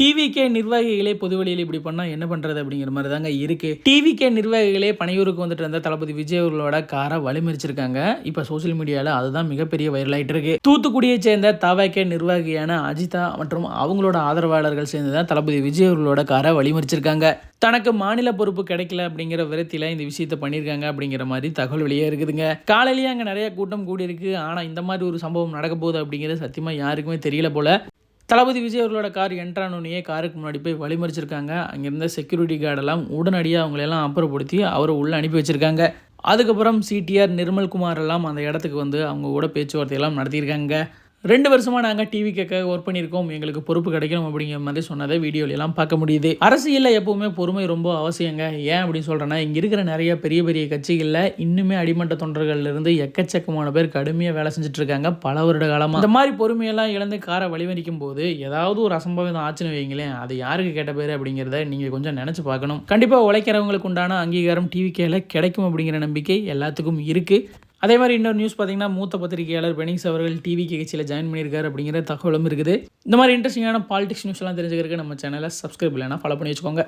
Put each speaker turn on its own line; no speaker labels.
TVK நிர்வாகிகளே பொதுவெளியில் இப்படி பண்ணா என்ன பண்றது அப்படிங்கிற மாதிரி தாங்க இருக்கு. டிவிகே நிர்வாகிகளே பனையூருக்கு வந்துட்டு இருந்த தளபதி விஜய் அவர்களோட காரை வழிமறிச்சிருக்காங்க. இப்ப சோசியல் மீடியால அதுதான் மிகப்பெரிய வைரல் ஆயிட்டு இருக்கு. தூத்துக்குடியை சேர்ந்த தவகே நிர்வாகியான அஜிதா மற்றும் அவங்களோட ஆதரவாளர்கள் சேர்ந்து தான் தளபதி விஜய் அவர்களோட காரை வழிமறிச்சிருக்காங்க. தனக்கு மாநில பொறுப்பு கிடைக்கல அப்படிங்கிற விரத்தில இந்த விஷயத்த பண்ணியிருக்காங்க அப்படிங்கிற மாதிரி தகவல் வெளியே இருக்குதுங்க. காலையிலேயே அங்கே நிறைய கூட்டம் கூடி இருக்கு. ஆனால் இந்த மாதிரி ஒரு சம்பவம் நடக்க போகுது அப்படிங்கிறது சத்தியமா யாருக்குமே தெரியல போல. தளபதி விஜய் அவர்களோட கார் என்ட்ரானோனையே காருக்கு முன்னாடி போய் வழிமறிச்சிருக்காங்க. அங்கிருந்த செக்யூரிட்டி கார்டெல்லாம் உடனடியாக அவங்களெல்லாம் அப்புறப்படுத்தி அவரை உள்ளே அனுப்பி வச்சிருக்காங்க. அதுக்கப்புறம் சிடிஆர் நிர்மல்குமார் எல்லாம் அந்த இடத்துக்கு வந்து அவங்க கூட பேச்சுவார்த்தையெல்லாம் நடத்தியிருக்காங்க. 2 வருஷமா நாங்கள் டிவிக்காக ஒர்க் பண்ணியிருக்கோம், எங்களுக்கு பொறுப்பு கிடைக்கணும் அப்படிங்கிற மாதிரி சொன்னதை வீடியோலாம் பார்க்க முடியுது. அரசியலில் எப்பவுமே பொறுமை ரொம்ப அவசியங்க. ஏன் அப்படின்னு சொல்கிறேன்னா, இங்கே இருக்கிற நிறைய பெரிய பெரிய கட்சிகளில் இன்னுமே அடிமட்ட தொண்டர்கள்லேருந்து எக்கச்சக்கமான பேர் கடுமையாக வேலை செஞ்சுட்டு இருக்காங்க பல வருட காலமாக. இந்த மாதிரி பொறுமையெல்லாம் இழந்து காரை வழிமறிக்கும் போது ஏதாவது ஒரு அசம்பாவிதம் ஆச்சுன்னு வைங்களேன், அது யாருக்கு கேட்ட பேர் அப்படிங்கிறத நீங்கள் கொஞ்சம் நினச்சி பார்க்கணும். கண்டிப்பாக உழைக்கிறவங்களுக்கு உண்டான அங்கீகாரம் டிவிகேல கிடைக்கும் அப்படிங்கிற நம்பிக்கை எல்லாத்துக்கும் இருக்குது. அதே மாதிரி இன்னொரு நியூஸ் பார்த்தீங்கன்னா, மூத்த பத்திரிகையாளர் பெனிக்ஸ் அவர்கள் டிவிகே கட்சியில் ஜாயின் பண்ணியிருக்காரு அப்படிங்கிற தகவலும் இருக்குது. இந்த மாதிரி இன்ட்ரெஸ்டிங்கான பாலிடிக்ஸ் நியூஸ்லாம் தெரிஞ்சுக்கிறதுக்கு நம்ம சேனலை சப்ஸ்கிரைப் இல்லைனா ஃபாலோ பண்ணி வச்சுக்கோங்க.